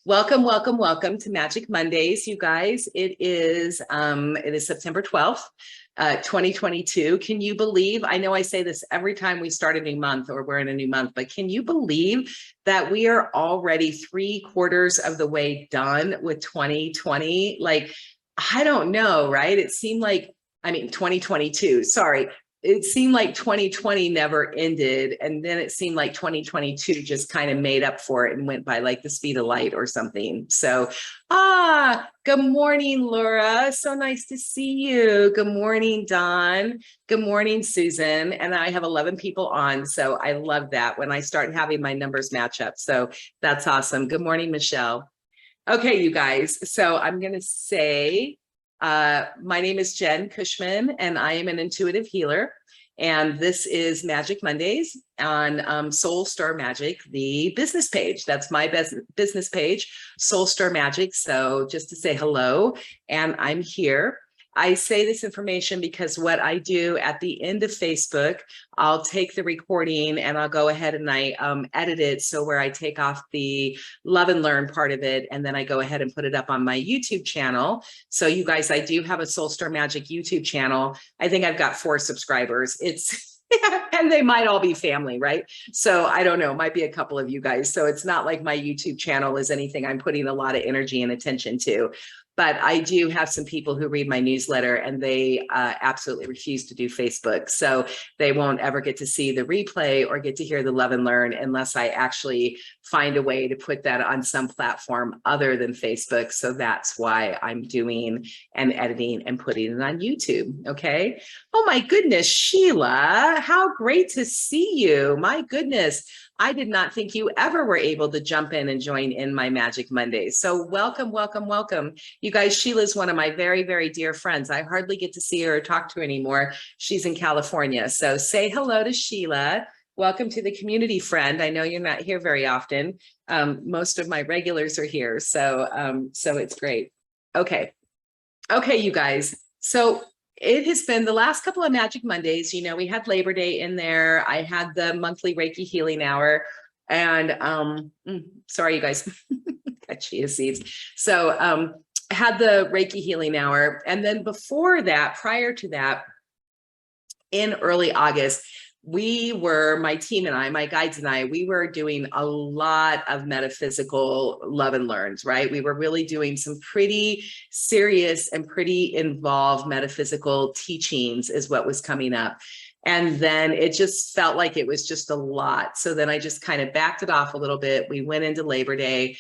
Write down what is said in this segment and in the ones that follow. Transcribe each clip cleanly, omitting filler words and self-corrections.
Welcome, welcome, welcome to Magic Mondays, you guys. It is September 12th, 2022. Can you believe, I know I say this every time we start a new month or we're in a new month, but can you believe that we are already 3/4 of the way done with 2020? Like, I don't know, right? It seemed like, 2022, sorry. It seemed like 2020 never ended. And then it seemed like 2022 just kind of made up for it and went by like the speed of light or something. So, good morning, Laura. So nice to see you. Good morning, Don. Good morning, Susan. And I have 11 people on. So I love that when I start having my numbers match up. So that's awesome. Good morning, Michelle. Okay, you guys. So I'm going to say, my name is Jen Cushman, and I am an intuitive healer. And this is Magic Mondays on Soul Star Magic, the business page. That's my business page, Soul Star Magic. So just to say hello, and I'm here. I say this information because what I do at the end of Facebook, I'll take the recording and I'll go ahead and I edit it. So where I take off the love and learn part of it, and then I go ahead and put it up on my YouTube channel. So you guys, I do have a Soul Star Magic YouTube channel. I think I've got 4 subscribers. And they might all be family, right? So I don't know, might be a couple of you guys. So it's not like my YouTube channel is anything I'm putting a lot of energy and attention to. But I do have some people who read my newsletter and they absolutely refuse to do Facebook. So they won't ever get to see the replay or get to hear the love and learn unless I actually find a way to put that on some platform other than Facebook. So that's why I'm doing and editing and putting it on YouTube. Okay. Oh my goodness, Sheila, how great to see you. My goodness. I did not think you ever were able to jump in and join in my Magic Mondays. So welcome, welcome, welcome. You guys, Sheila's one of my very, very dear friends. I hardly get to see her or talk to her anymore. She's in California. So say hello to Sheila. Welcome to the community, friend. I know you're not here very often. Most of my regulars are here. So it's great. Okay. Okay, you guys. So it has been the last couple of Magic Mondays. You know, we had Labor Day in there. I had the monthly Reiki healing hour. And sorry, you guys, got chia seeds. So had the Reiki healing hour. And then before that, prior to that, in early August, we were, my team and I, my guides and I, we were doing a lot of metaphysical love and learns, right? We were really doing some pretty serious and pretty involved metaphysical teachings is what was coming up. And then it just felt like it was just a lot. So then I just kind of backed it off a little bit. We went into Labor Day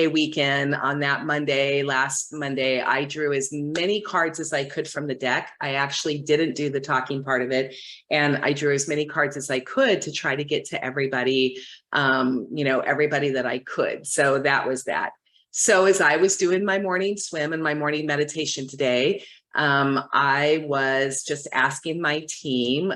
weekend. On that Monday, last Monday, I drew as many cards as I could from the deck. I actually didn't do the talking part of it. And I drew as many cards as I could to try to get to everybody, everybody that I could. So that was that. So as I was doing my morning swim and my morning meditation today, I was just asking my team,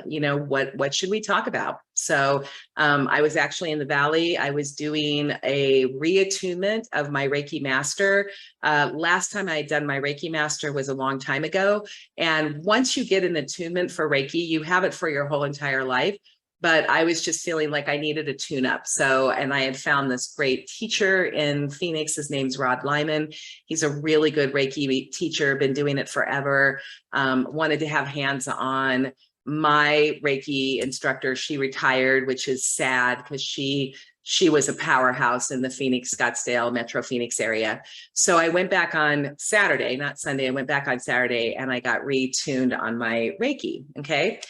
what should we talk about? So I was actually in the Valley. I was doing a reattunement of my Reiki Master. Last time I had done my Reiki Master was a long time ago. And once you get an attunement for Reiki, you have it for your whole entire life. But I was just feeling like I needed a tune-up. So, and I had found this great teacher in Phoenix. His name's Rod Lyman. He's a really good Reiki teacher, been doing it forever. Wanted to have hands-on. My Reiki instructor, she retired, which is sad because she was a powerhouse in the Phoenix, Scottsdale, Metro Phoenix area. So I went back on Saturday, not Sunday. I went back on Saturday and I got retuned on my Reiki. Okay.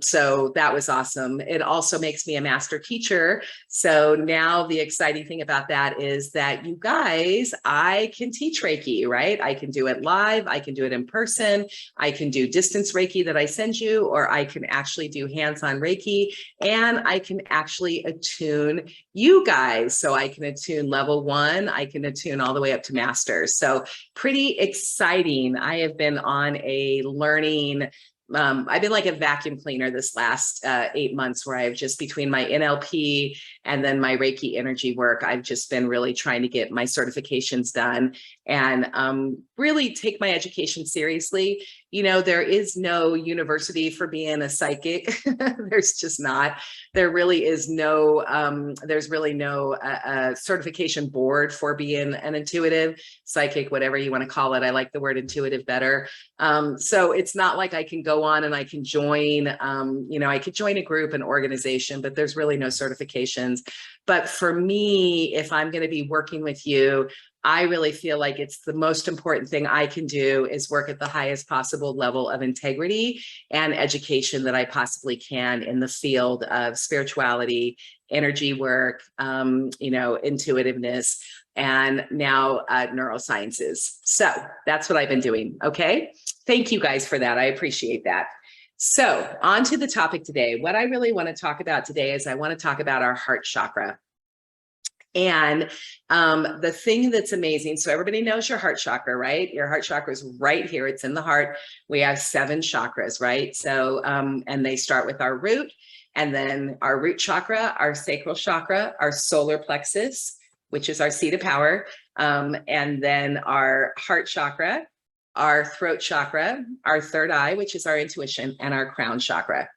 So that was awesome. It also makes me a master teacher. So now the exciting thing about that is that you guys, I can teach Reiki, right? I can do it live. I can do it in person. I can do distance Reiki that I send you, or I can actually do hands-on Reiki, and I can actually attune you guys. So I can attune level 1, I can attune all the way up to master. So pretty exciting. I have been on a learning, I've been like a vacuum cleaner this last 8 months, where I've just, between my NLP and then my Reiki energy work, I've just been really trying to get my certifications done and really take my education seriously. there is no university for being a psychic. There's just not. There really is no, there's really no certification board for being an intuitive, psychic, whatever you want to call it. I like the word intuitive better. So it's not like I can go on and I can join, I could join a group, an organization, but there's really no certifications. But for me, if I'm going to be working with you, I really feel like it's the most important thing I can do is work at the highest possible level of integrity and education that I possibly can in the field of spirituality, energy work, intuitiveness, and now neurosciences. So that's what I've been doing. Okay. Thank you guys for that. I appreciate that. So on to the topic today. What I really want to talk about today is I want to talk about our heart chakra. And the thing that's amazing, so everybody knows your heart chakra, right? Your heart chakra is right here. It's in the heart. We have 7 chakras, right? So, and they start with our root, and then our root chakra, our sacral chakra, our solar plexus, which is our seat of power, and then our heart chakra, our throat chakra, our third eye, which is our intuition, and our crown chakra.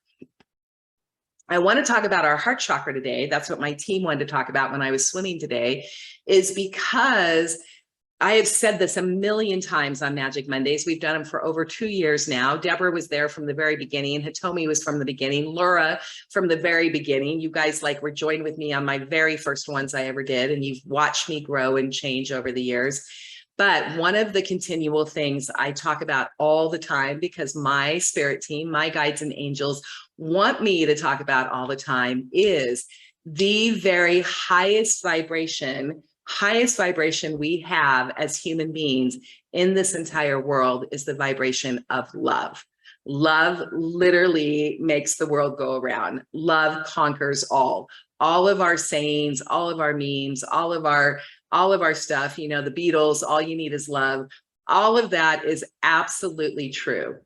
I want to talk about our heart chakra today. That's what my team wanted to talk about when I was swimming today, is because I have said this a million times on Magic Mondays. We've done them for over 2 years now. Deborah was there from the very beginning. Hitomi was from the beginning. Laura from the very beginning. You guys were joined with me on my very first ones I ever did, and you've watched me grow and change over the years. But one of the continual things I talk about all the time, because my spirit team, my guides and angels want me to talk about all the time, is the very highest vibration we have as human beings in this entire world is the vibration of love. Love literally makes the world go around. Love conquers all of our sayings, all of our memes, all of our stuff, the Beatles, all you need is love. All of that is absolutely true.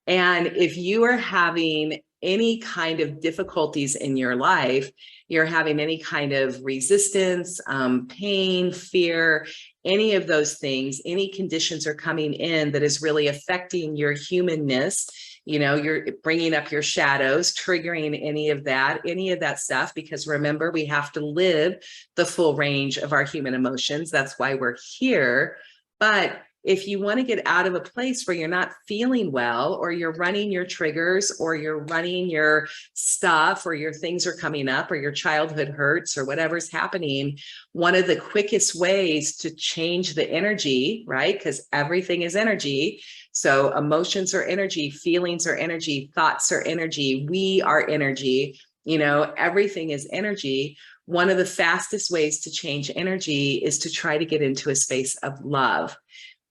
And if you are having any kind of difficulties in your life, you're having any kind of resistance, pain, fear, any of those things, any conditions are coming in that is really affecting your humanness, you're bringing up your shadows, triggering any of that stuff, because remember, we have to live the full range of our human emotions. That's why we're here. But if you want to get out of a place where you're not feeling well, or you're running your triggers, or you're running your stuff, or your things are coming up, or your childhood hurts, or whatever's happening, one of the quickest ways to change the energy, right? Because everything is energy. So emotions are energy, feelings are energy, thoughts are energy, we are energy, everything is energy. One of the fastest ways to change energy is to try to get into a space of love.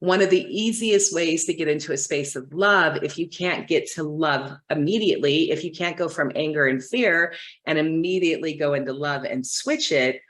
One of the easiest ways to get into a space of love, if you can't get to love immediately, if you can't go from anger and fear and immediately go into love and switch it,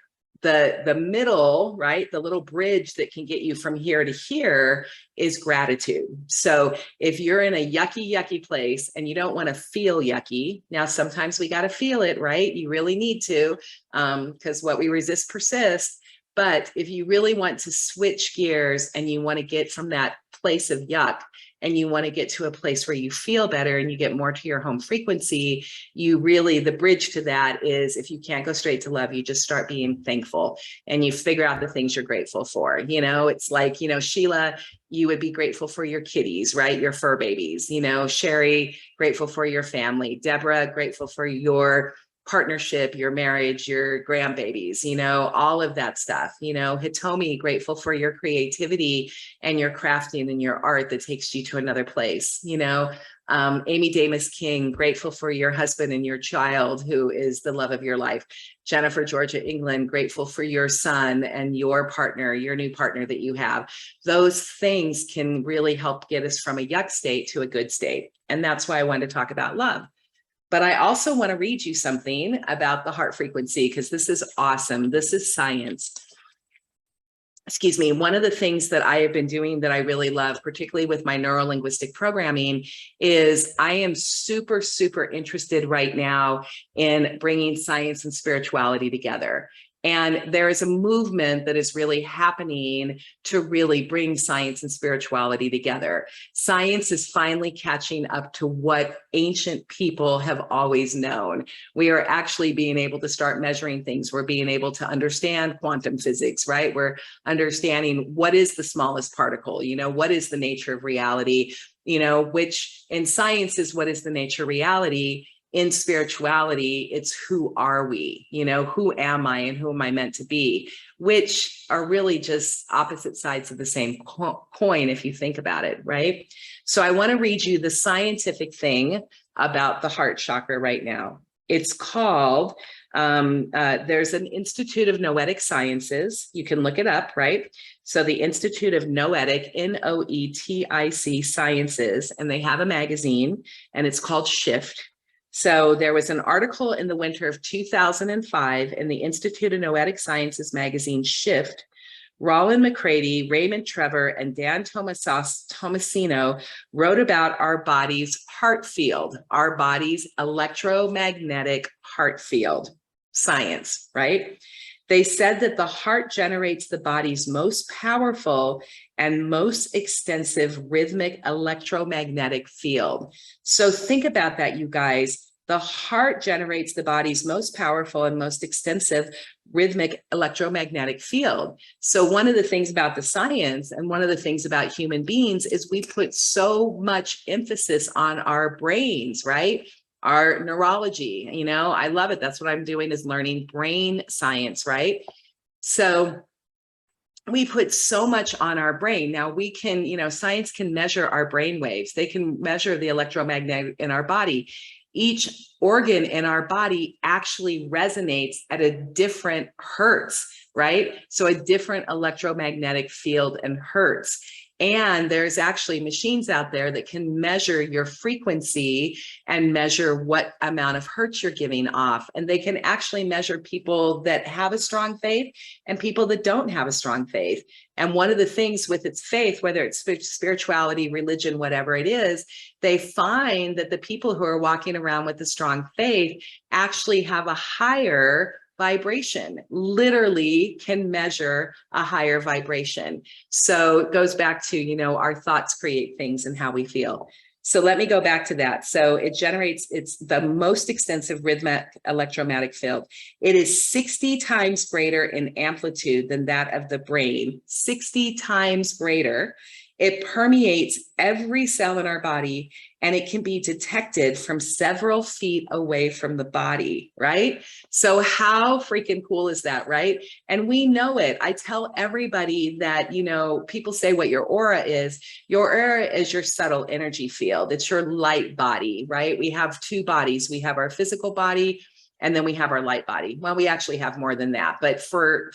the middle, right? The little bridge that can get you from here to here is gratitude. So if you're in a yucky place and you don't want to feel yucky, now sometimes we got to feel it, right? You really need to, because what we resist persists. But if you really want to switch gears and you want to get from that place of yuck and you want to get to a place where you feel better and you get more to your home frequency, the bridge to that is, if you can't go straight to love, you just start being thankful and you figure out the things you're grateful for. It's like, Sheila, you would be grateful for your kitties, right? Your fur babies, Sherry, grateful for your family, Deborah, grateful for your partnership, your marriage, your grandbabies, all of that stuff, Hitomi, grateful for your creativity and your crafting and your art that takes you to another place, Amy Damas King, grateful for your husband and your child, who is the love of your life. Jennifer Georgia England, grateful for your son and your partner, your new partner that you have. Those things can really help get us from a yuck state to a good state. And that's why I wanted to talk about love. But I also want to read you something about the heart frequency, because this is awesome. This is science. Excuse me. One of the things that I have been doing that I really love, particularly with my neuro-linguistic programming, is I am super, super interested right now in bringing science and spirituality together. And there is a movement that is really happening to really bring science and spirituality together. Science is finally catching up to what ancient people have always known. We are actually being able to start measuring things. We're being able to understand quantum physics, right? We're understanding what is the smallest particle, what is the nature of reality, which in science is what is the nature of reality. In spirituality, it's who are we, who am I and who am I meant to be, which are really just opposite sides of the same coin, if you think about it, right? So I want to read you the scientific thing about the heart chakra right now. It's called, there's an Institute of Noetic Sciences. You can look it up, right? So the Institute of Noetic, Noetic Sciences, and they have a magazine and it's called Shift. So there was an article in the winter of 2005 in the Institute of Noetic Sciences magazine, Shift. Roland McCready, Raymond Trevor, and Dan Tomasino wrote about our body's heart field, our body's electromagnetic heart field, science, right? They said that the heart generates the body's most powerful and most extensive rhythmic electromagnetic field. So think about that, you guys. The heart generates the body's most powerful and most extensive rhythmic electromagnetic field. So one of the things about the science and one of the things about human beings is we put so much emphasis on our brains, right? Our neurology, I love it. That's what I'm doing, is learning brain science, right? So we put so much on our brain. Now we can, science can measure our brain waves. They can measure the electromagnetic in our body. Each organ in our body actually resonates at a different hertz, right? So a different electromagnetic field and hertz. And there's actually machines out there that can measure your frequency and measure what amount of hertz you're giving off. And they can actually measure people that have a strong faith and people that don't have a strong faith. And one of the things with its faith, whether it's spirituality, religion, whatever it is, they find that the people who are walking around with a strong faith actually have a higher vibration, literally can measure a higher vibration. So it goes back to, our thoughts create things and how we feel. So let me go back to that. So it's the most extensive rhythmic electromagnetic field. It is 60 times greater in amplitude than that of the brain, 60 times greater. It permeates every cell in our body, and it can be detected from several feet away from the body, right? So how freaking cool is that, right? And we know it. I tell everybody that, people say what your aura is. Your aura is your subtle energy field. It's your light body, right? We have two bodies. We have our physical body, and then we have our light body. Well, we actually have more than that, but for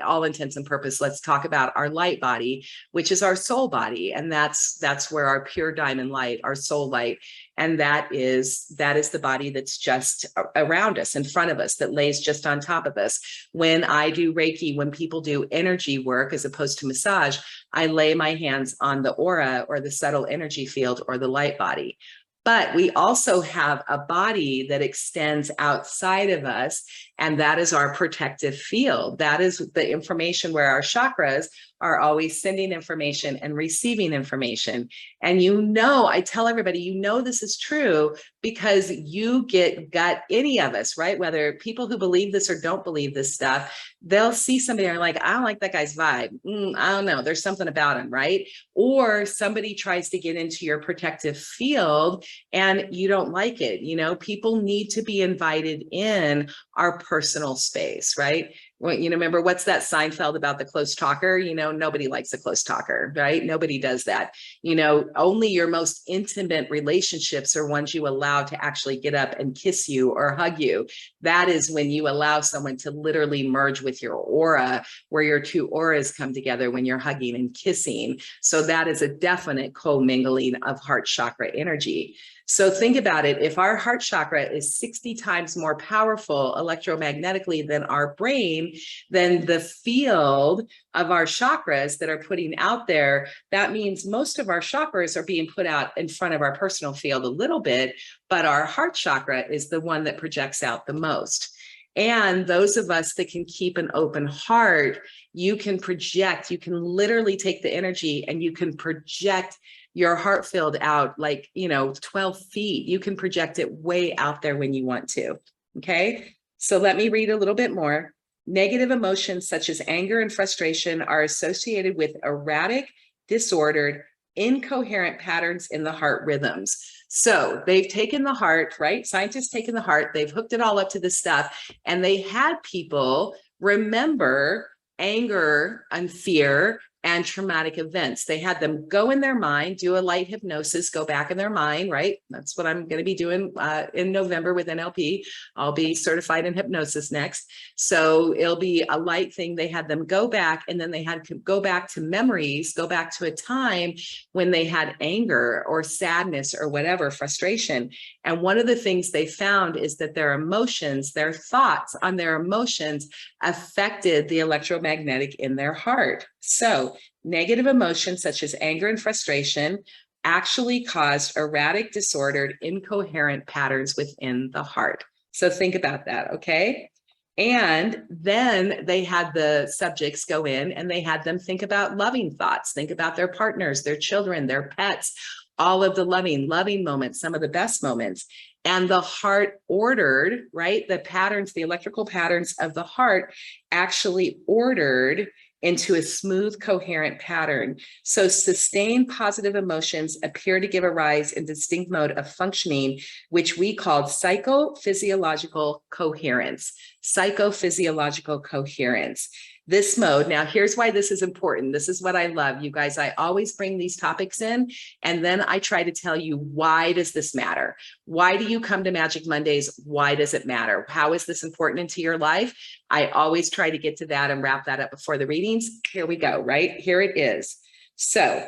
all intents and purposes, let's talk about our light body, which is our soul body. And that's where our pure diamond light, our soul light. And that is the body that's just around us, in front of us, that lays just on top of us. When I do Reiki, when people do energy work, as opposed to massage, I lay my hands on the aura or the subtle energy field or the light body. But we also have a body that extends outside of us, and that is our protective field. That is the information where our chakras are always sending information and receiving information. And I tell everybody, this is true because you get gut, any of us, right? Whether people who believe this or don't believe this stuff, they'll see somebody and are like, I don't like that guy's vibe. I don't know. There's something about him, right? Or somebody tries to get into your protective field and you don't like it. People need to be invited in our personal space, right? Well, remember, what's that Seinfeld about the close talker? Nobody likes a close talker, right? Nobody does that. Only your most intimate relationships are ones you allow to actually get up and kiss you or hug you. That is when you allow someone to literally merge with your aura, where your two auras come together when you're hugging and kissing. So that is a definite commingling of heart chakra energy. So think about it. If our heart chakra is 60 times more powerful electromagnetically than our brain, then the field of our chakras that are putting out there, that means most of our chakras are being put out in front of our personal field a little bit, but our heart chakra is the one that projects out the most. And those of us that can keep an open heart, you can project, you can literally take the energy and you can project your heart field out like, 12 feet. You can project it way out there when you want to. Okay. So let me read a little bit more. Negative emotions such as anger and frustration are associated with erratic, disordered, incoherent patterns in the heart rhythms. So they've taken the heart, right? Scientists taken the heart, they've hooked it all up to this stuff, and they had people remember anger and fear and traumatic events. They had them go in their mind, do a light hypnosis, go back in their mind, right? That's what I'm going to be doing in November with NLP. I'll be certified in hypnosis next. So it'll be a light thing. They had them go back, and then they had to go back to memories, go back to a time when they had anger or sadness or whatever, frustration. And one of the things they found is that their emotions, their thoughts on their emotions affected the electromagnetic in their heart. So negative emotions such as anger and frustration actually caused erratic, disordered, incoherent patterns within the heart. So think about that, okay? And then they had the subjects go in and they had them think about loving thoughts, think about their partners, their children, their pets, all of the loving moments, some of the best moments. And the heart ordered, right? The patterns, the electrical patterns of the heart actually ordered into a smooth, coherent pattern. So sustained positive emotions appear to give a rise in distinct mode of functioning, which we called psychophysiological coherence. Psychophysiological coherence. This mode, now here's why this is important. This is what I love, you guys. I always bring these topics in, and then I try to tell you, why does this matter? Why do you come to Magic Mondays? Why does it matter? How is this important into your life? I always try to get to that and wrap that up before the readings. Here we go, right? Here it is. So,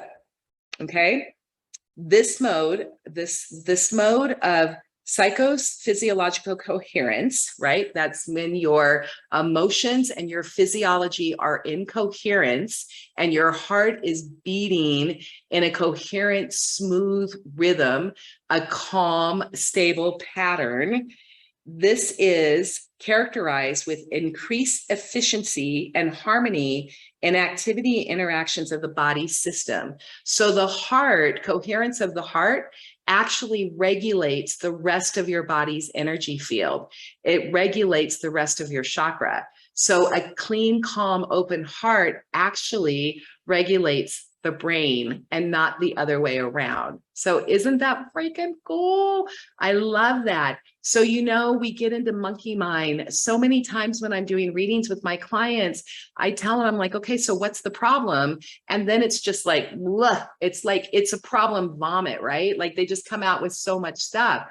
okay, this mode of psychophysiological coherence, right? That's when your emotions and your physiology are in coherence and your heart is beating in a coherent, smooth rhythm, a calm, stable pattern. This is characterized with increased efficiency and harmony in activity interactions of the body system. So the heart, coherence of the heart, actually regulates the rest of your body's energy field. It regulates the rest of your chakra. So a clean, calm, open heart actually regulates the brain and not the other way around. So isn't that freaking cool? I love that. So, we get into monkey mind so many times when I'm doing readings with my clients. I tell them, I'm like, okay, so what's the problem? And then it's just like, ugh, it's a problem vomit, right? Like they just come out with so much stuff.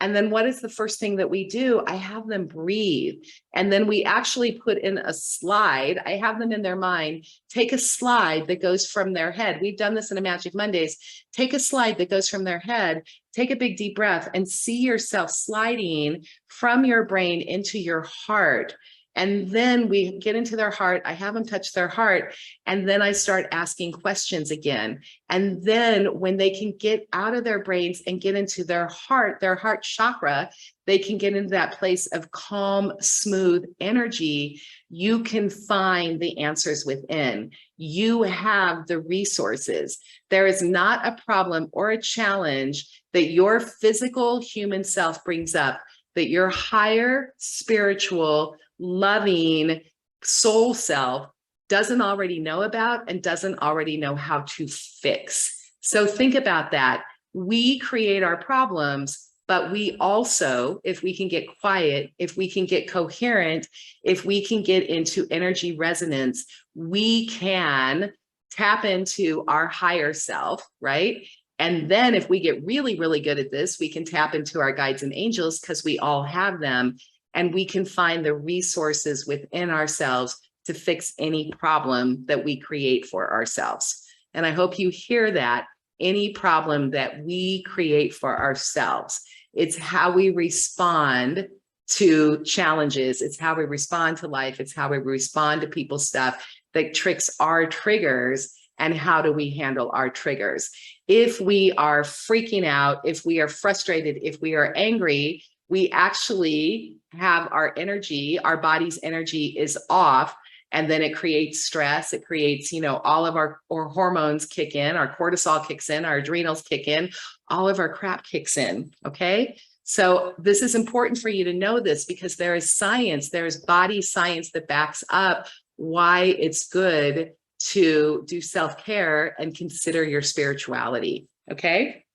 And then what is the first thing that we do? I have them breathe. And then we actually put in a slide. I have them in their mind, take a slide that goes from their head. We've done this in a Magic Mondays. Take a slide that goes from their head, take a big deep breath and see yourself sliding from your brain into your heart. And then we get into their heart. I have them touch their heart. And then I start asking questions again. And then when they can get out of their brains and get into their heart chakra, they can get into that place of calm, smooth energy. You can find the answers within. You have the resources. There is not a problem or a challenge that your physical human self brings up that your higher spiritual, loving soul self doesn't already know about and doesn't already know how to fix. So think about that. We create our problems, but we also, if we can get quiet, if we can get coherent, if we can get into energy resonance, we can tap into our higher self, right? And then if we get really, really good at this, we can tap into our guides and angels because we all have them. And we can find the resources within ourselves to fix any problem that we create for ourselves. And I hope you hear that. Any problem that we create for ourselves. It's how we respond to challenges. It's how we respond to life. It's how we respond to people's stuff that tricks our triggers. And how do we handle our triggers? If we are freaking out, if we are frustrated, if we are angry, we actually have our energy, our body's energy is off, and then it creates stress. It creates, all of our hormones kick in, our cortisol kicks in, our adrenals kick in, all of our crap kicks in. Okay. So this is important for you to know this, because there is science, there's body science that backs up why it's good to do self-care and consider your spirituality. Okay.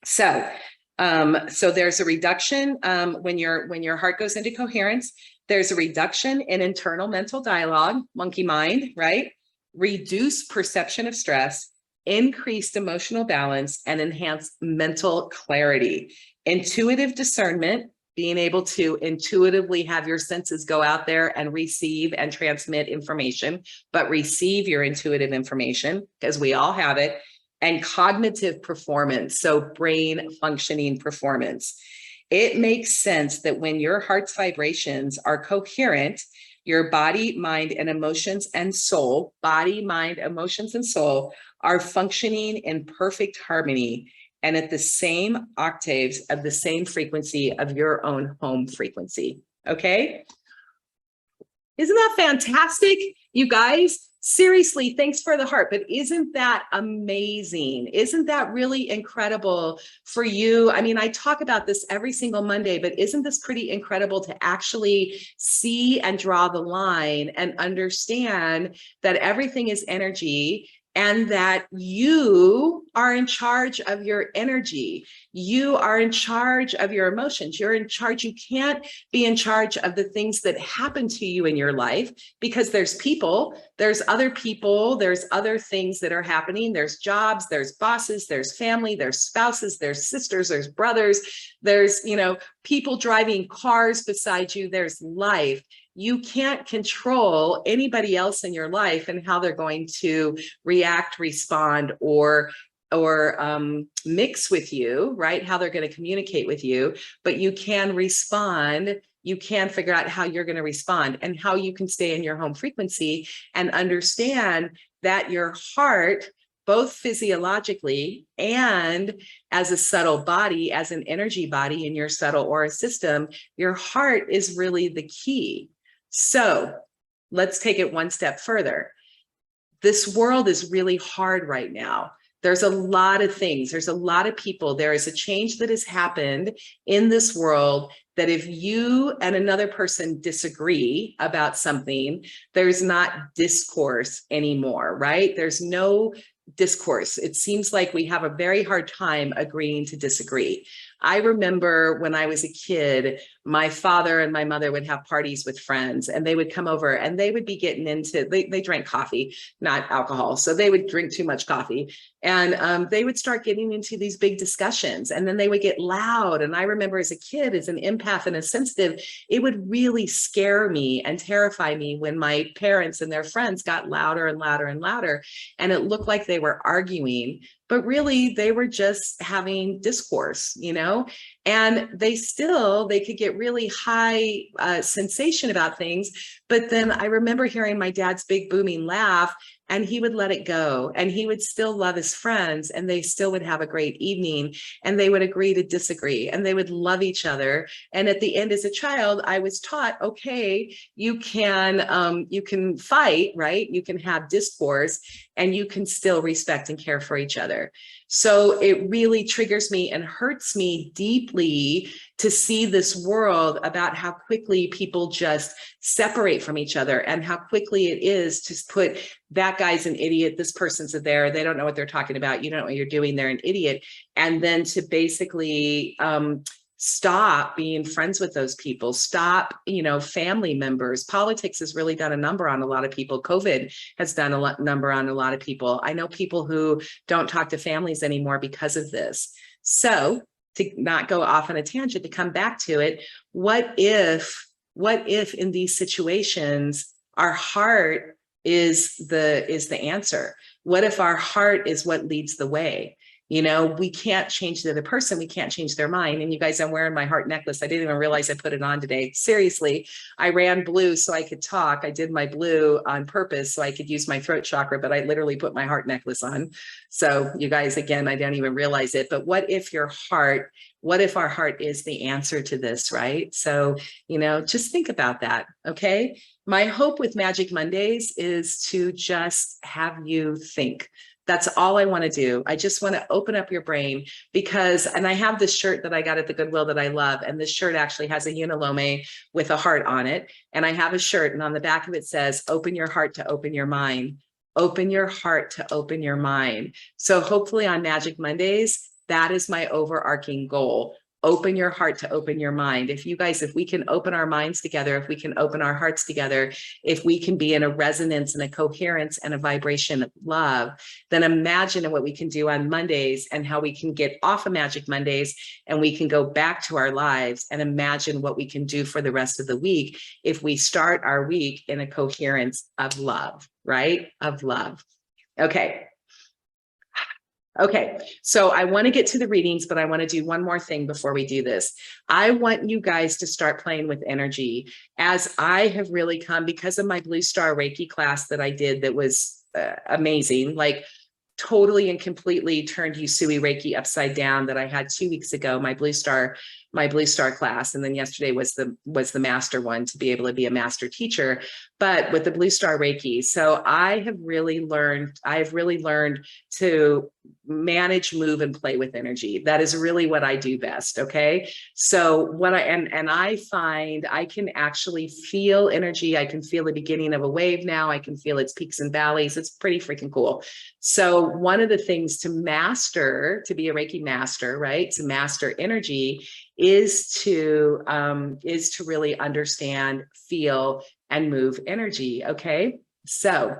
So there's a reduction when your heart goes into coherence. There's a reduction in internal mental dialogue, monkey mind, right? Reduced perception of stress, increased emotional balance, and enhanced mental clarity. Intuitive discernment, being able to intuitively have your senses go out there and receive and transmit information, but receive your intuitive information, because we all have it. And cognitive performance, so brain functioning performance. It makes sense that when your heart's vibrations are coherent, your body, mind, and emotions and soul, body, mind, emotions, and soul are functioning in perfect harmony and at the same octaves of the same frequency of your own home frequency. Okay? Isn't that fantastic, you guys? Seriously, thanks for the heart, but isn't that amazing? Isn't that really incredible for you? I mean, I talk about this every single Monday, but isn't this pretty incredible to actually see and draw the line and understand that everything is energy, and that you are in charge of your energy. You are in charge of your emotions. You're in charge. You can't be in charge of the things that happen to you in your life, because there's people, there's other people, there's other things that are happening. There's jobs, there's bosses, there's family, there's spouses, there's sisters, there's brothers, there's, people driving cars beside you. There's life. You can't control anybody else in your life and how they're going to react, respond, or mix with you, right? How they're going to communicate with you, but you can respond. You can figure out how you're going to respond and how you can stay in your home frequency and understand that your heart, both physiologically and as a subtle body, as an energy body in your subtle aura system, your heart is really the key. So let's take it one step further. This world is really hard right now. There's a lot of things. There's a lot of people. There is a change that has happened in this world that if you and another person disagree about something, there's not discourse anymore, right? There's no discourse. It seems like we have a very hard time agreeing to disagree. I remember when I was a kid, my father and my mother would have parties with friends, and they would come over and they would be getting into, they drank coffee, not alcohol. So they would drink too much coffee, and they would start getting into these big discussions, and then they would get loud. And I remember as a kid, as an empath and a sensitive, it would really scare me and terrify me when my parents and their friends got louder and louder and louder. And it looked like they were arguing, but really they were just having discourse, and they could get really high sensation about things. But then I remember hearing my dad's big booming laugh, and he would let it go, and he would still love his friends, and they still would have a great evening, and they would agree to disagree, and they would love each other. And at the end, as a child, I was taught, okay, you can fight, right? You can have discourse, and you can still respect and care for each other. So it really triggers me and hurts me deeply to see this world about how quickly people just separate from each other, and how quickly it is to put, that guy's an idiot, this person's there, they don't know what they're talking about, you don't know what you're doing, they're an idiot. And then to basically stop being friends with those people, stop, family members. Politics has really done a number on a lot of people. COVID has done a number on a lot of people. I know people who don't talk to families anymore because of this. So to not go off on a tangent, to come back to it, what if in these situations, our heart is the answer? What if our heart is what leads the way? You know, we can't change the other person. We can't change their mind. And you guys, I'm wearing my heart necklace. I didn't even realize I put it on today. Seriously, I ran blue so I could talk. I did my blue on purpose so I could use my throat chakra, but I literally put my heart necklace on. So you guys, again, I don't even realize it. But what if our heart is the answer to this, right? So, you know, just think about that, okay? My hope with Magic Mondays is to just have you think. That's all I want to do. I just want to open up your brain because, and I have this shirt that I got at the Goodwill that I love. And this shirt actually has a unilome with a heart on it. And I have a shirt and on the back of it says, open your heart to open your mind. Open your heart to open your mind. So hopefully on Magic Mondays, that is my overarching goal. Open your heart to open your mind. If you guys, if we can open our minds together, if we can open our hearts together, if we can be in a resonance and a coherence and a vibration of love, then imagine what we can do on Mondays and how we can get off of Magic Mondays and we can go back to our lives and imagine what we can do for the rest of the week if we start our week in a coherence of love, right? Of love. Okay. Okay, so I want to get to the readings, but I want to do one more thing before we do this. I want you guys to start playing with energy as I have really come because of my Blue Star Reiki class that I did that was amazing, like totally and completely turned Usui Reiki upside down that I had 2 weeks ago, my Blue Star class. And then yesterday was the master one to be able to be a master teacher, but with the Blue Star Reiki. So I've really learned to manage, move, and play with energy. That is really what I do best. Okay. So what I find I can actually feel energy. I can feel the beginning of a wave now. I can feel its peaks and valleys. It's pretty freaking cool. So one of the things to master, to be a Reiki master, right? To master energy is to really understand, feel, and move energy. Okay. So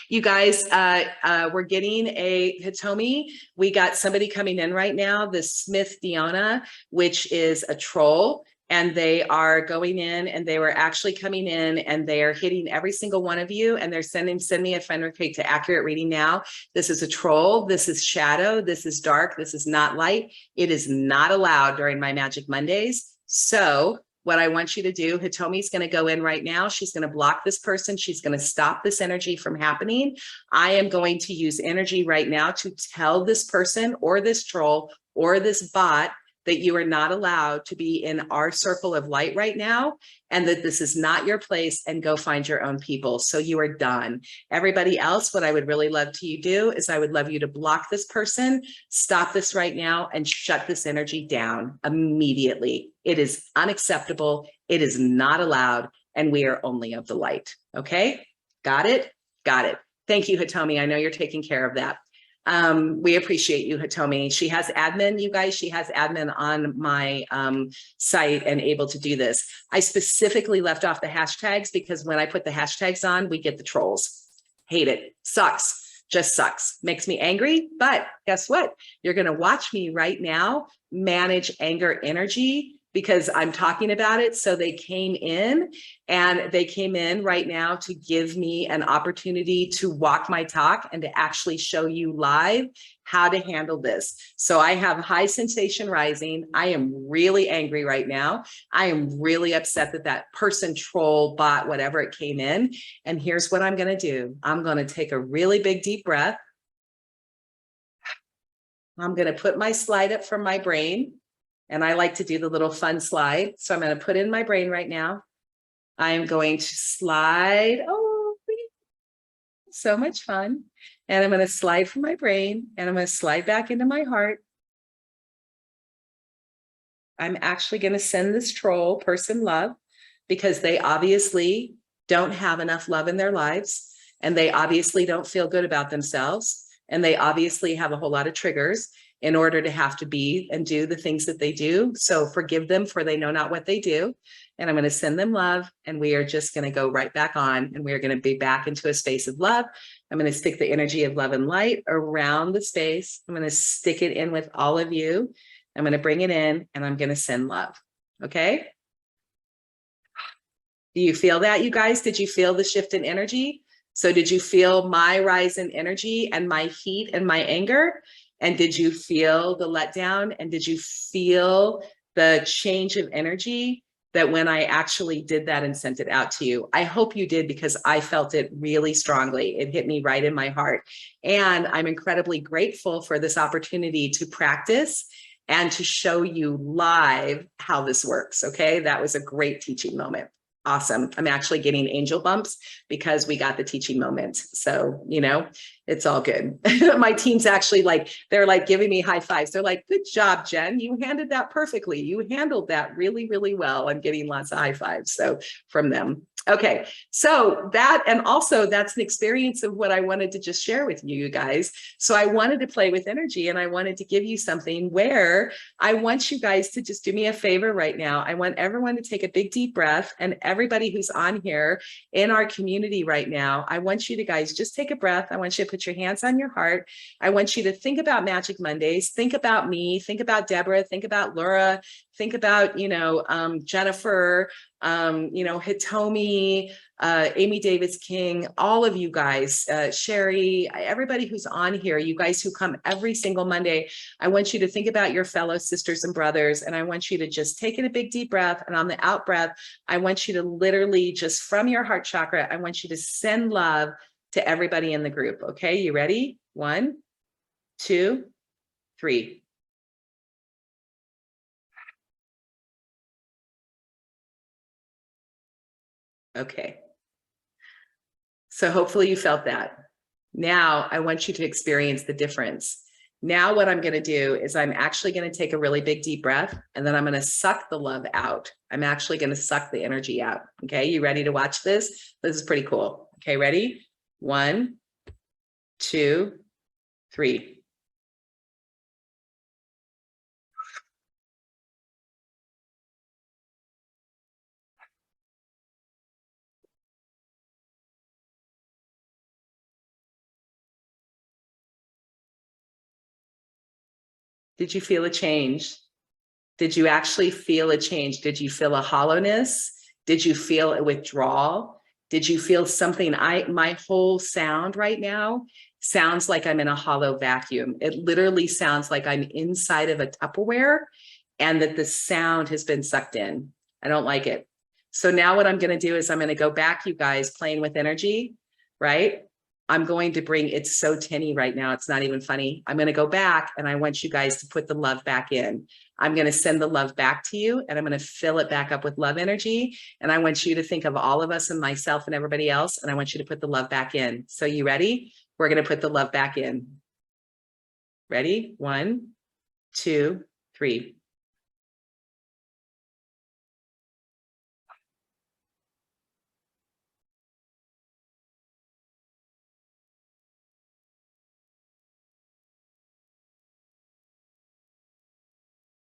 you guys, we're getting a Hitomi. We got somebody coming in right now, the Smith Diona, which is a troll. And they are going in and they were actually coming in and they are hitting every single one of you. And they're send me a friend request to accurate reading now. This is a troll. This is shadow. This is dark. This is not light. It is not allowed during my Magic Mondays. So what I want you to do, Hitomi's going to go in right now. She's going to block this person. She's going to stop this energy from happening. I am going to use energy right now to tell this person or this troll or this bot that you are not allowed to be in our circle of light right now, and that this is not your place, and go find your own people. So you are done. Everybody else, what I would really love to you do is I would love you to block this person, stop this right now, and shut this energy down immediately. It is unacceptable. It is not allowed, and we are only of the light. Okay? Got it? Got it. Thank you, Hitomi. I know you're taking care of that. We appreciate you, Hitomi. She has admin, you guys. She has admin on my site and able to do this. I specifically left off the hashtags because when I put the hashtags on, we get the trolls. Hate it. Sucks. Just sucks. Makes me angry. But guess what? You're going to watch me right now manage anger energy because I'm talking about it. So they came in right now to give me an opportunity to walk my talk and to actually show you live how to handle this. So I have high sensation rising. I am really angry right now. I am really upset that that person, troll, bot, whatever it came in. And here's what I'm going to do. I'm going to take a really big deep breath. I'm going to put my slide up from my brain. And I like to do the little fun slide. So I'm going to put in my brain right now. I am going to slide. Oh, so much fun. And I'm going to slide from my brain and I'm going to slide back into my heart. I'm actually going to send this troll person love because they obviously don't have enough love in their lives. And they obviously don't feel good about themselves. And they obviously have a whole lot of triggers in order to have to be and do the things that they do. So forgive them for they know not what they do. And I'm going to send them love. And we are just going to go right back on. And we are going to be back into a space of love. I'm going to stick the energy of love and light around the space. I'm going to stick it in with all of you. I'm going to bring it in and I'm going to send love. Okay. Do you feel that, you guys? Did you feel the shift in energy? So did you feel my rise in energy and my heat and my anger? And did you feel the letdown? And did you feel the change of energy that when I actually did that and sent it out to you? I hope you did, because I felt it really strongly. It hit me right in my heart. And I'm incredibly grateful for this opportunity to practice and to show you live how this works. Okay, that was a great teaching moment. Awesome. I'm actually getting angel bumps because we got the teaching moment. So, you know, it's all good. My team's actually like, they're like giving me high fives. They're like, good job, Jen. You handled that perfectly. You handled that really, really well. I'm getting lots of high fives. So from them. Okay, so that, and also that's an experience of what I wanted to just share with you guys. So I wanted to play with energy, and I wanted to give you something where I want you guys to just do me a favor right now. I want everyone to take a big deep breath, and everybody who's on here in our community right now, I want you to guys just take a breath. I want you to put your hands on your heart. I want you to think about Magic Mondays, think about me, think about Deborah, think about Laura, think about, you know, Jennifer, you know, Hitomi, Amy Davis King, all of you guys, Sherry, everybody who's on here, you guys who come every single Monday, I want you to think about your fellow sisters and brothers, and I want you to just take in a big deep breath, and on the out breath, I want you to literally just from your heart chakra, I want you to send love to everybody in the group. Okay, you ready? 1, 2, 3. Okay. So hopefully you felt that. Now I want you to experience the difference. Now what I'm going to do is I'm actually going to take a really big deep breath, and then I'm going to suck the love out. I'm actually going to suck the energy out. Okay, you ready to watch this? This is pretty cool. Okay, ready? 1, 2, 3. Did you feel a change? Did you actually feel a change? Did you feel a hollowness? Did you feel a withdrawal? Did you feel something? My whole sound right now sounds like I'm in a hollow vacuum. It literally sounds like I'm inside of a Tupperware and that the sound has been sucked in. I don't like it. So now what I'm going to do is I'm going to go back, you guys, playing with energy, right? I'm going to bring, it's so tinny right now, it's not even funny. I'm going to go back, and I want you guys to put the love back in. I'm going to send the love back to you, and I'm going to fill it back up with love energy. And I want you to think of all of us and myself and everybody else, and I want you to put the love back in. So you ready? We're going to put the love back in. Ready? 1, 2, 3.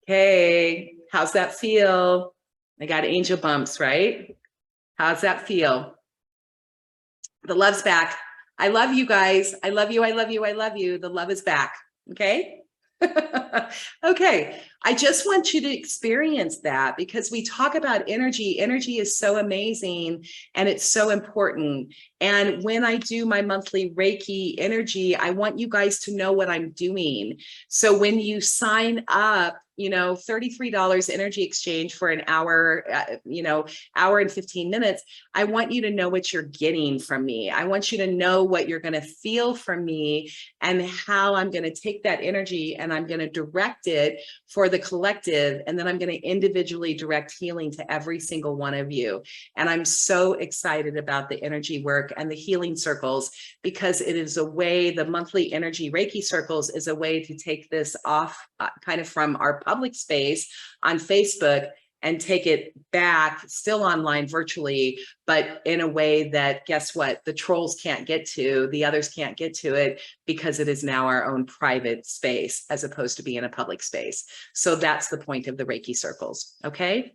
Okay, how's that feel? I got angel bumps, right? How's that feel? The love's back. I love you guys. I love you. I love you. I love you. The love is back. Okay. Okay. I just want you to experience that, because we talk about energy. Energy is so amazing and it's so important. And when I do my monthly Reiki energy, I want you guys to know what I'm doing. So when you sign up, you know, $33 energy exchange for an hour, you know, hour and 15 minutes, I want you to know what you're getting from me. I want you to know what you're going to feel from me, and how I'm going to take that energy and I'm going to direct it for the collective. And then I'm going to individually direct healing to every single one of you. And I'm so excited about the energy work and the healing circles, because it is a way, the monthly energy Reiki circles is a way to take this off kind of from our public space on Facebook and take it back, still online virtually, but in a way that, guess what, the trolls can't get to, the others can't get to it, because it is now our own private space as opposed to being a public space. So that's the point of the Reiki circles. Okay.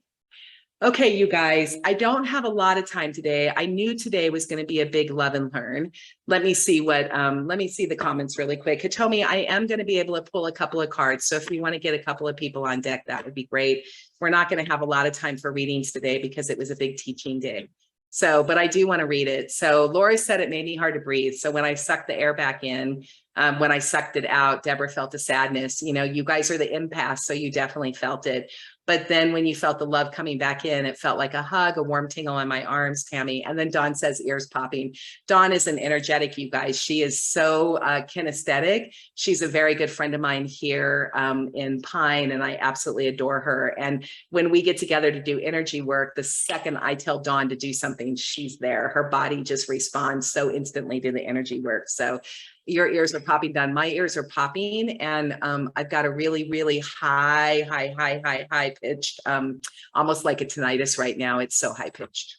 Okay, you guys, I don't have a lot of time today. I knew today was going to be a big love and learn. Let me see the comments really quick. Hitomi, I am going to be able to pull a couple of cards. So if you want to get a couple of people on deck, that would be great. We're not going to have a lot of time for readings today because it was a big teaching day. So, but I do want to read it. So Laura said it made me hard to breathe. So when I sucked the air back in, when I sucked it out, Deborah felt the sadness. You know, you guys are the empaths, so you definitely felt it. But then when you felt the love coming back in, it felt like a hug, a warm tingle on my arms, Tammy. And then Dawn says ears popping. Dawn is an energetic, you guys. She is so kinesthetic. She's a very good friend of mine here in Pine, and I absolutely adore her. And when we get together to do energy work, the second I tell Dawn to do something, she's there. Her body just responds so instantly to the energy work. So your ears are popping, Dawn. My ears are popping, and I've got a really, really high pitched, almost like a tinnitus right now. It's so high pitched.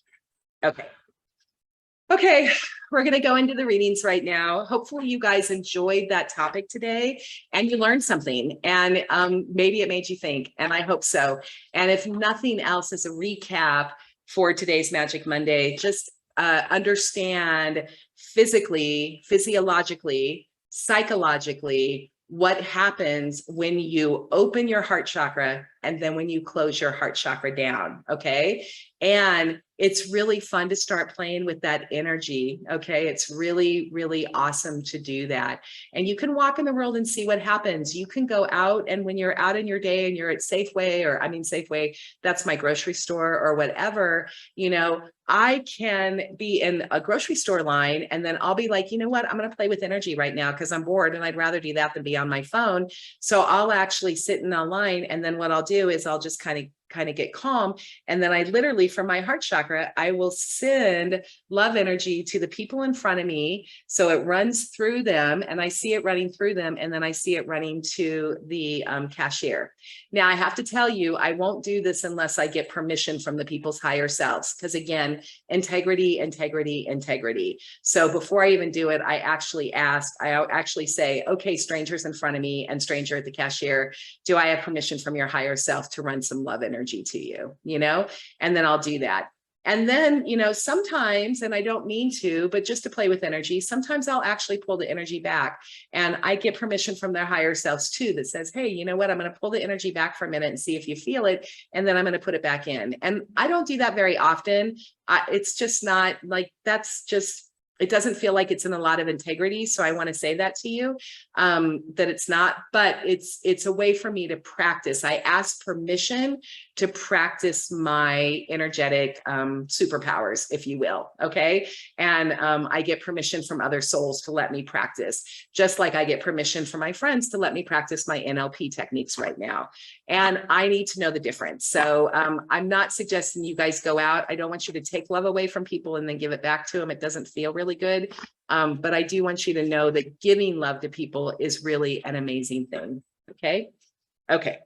Okay, we're going to go into the readings right now. Hopefully you guys enjoyed that topic today and you learned something, and maybe it made you think, and I hope so. And if nothing else, as a recap for today's Magic Monday, just understand physically, physiologically, psychologically, what happens when you open your heart chakra and then when you close your heart chakra down, okay? And it's really fun to start playing with that energy, okay? It's really, really awesome to do that. And you can walk in the world and see what happens. You can go out, and when you're out in your day and you're at Safeway, or I mean Safeway, that's my grocery store or whatever, you know, I can be in a grocery store line and then I'll be like, you know what, I'm going to play with energy right now because I'm bored and I'd rather do that than be on my phone. So I'll actually sit in a line, and then what I'll do is I'll just kind of get calm. And then I literally, from my heart chakra, I will send love energy to the people in front of me. So it runs through them, and I see it running through them. And then I see it running to the cashier. Now I have to tell you, I won't do this unless I get permission from the people's higher selves. Because again, integrity, integrity, integrity. So before I even do it, I actually say, okay, strangers in front of me and stranger at the cashier, do I have permission from your higher self to run some love energy to you, you know? And then I'll do that. And then, you know, sometimes, and I don't mean to, but just to play with energy, sometimes I'll actually pull the energy back, and I get permission from their higher selves too, that says, hey, you know what, I'm going to pull the energy back for a minute and see if you feel it. And then I'm going to put it back in. And I don't do that very often. It's just not like, that's just, it doesn't feel like it's in a lot of integrity. So I want to say that to you, that it's not, but it's a way for me to practice. I ask permission to practice my energetic superpowers, if you will. Okay. And I get permission from other souls to let me practice, just like I get permission from my friends to let me practice my NLP techniques right now. And I need to know the difference. So I'm not suggesting you guys go out. I don't want you to take love away from people and then give it back to them. It doesn't feel really good. But I do want you to know that giving love to people is really an amazing thing. Okay. Okay.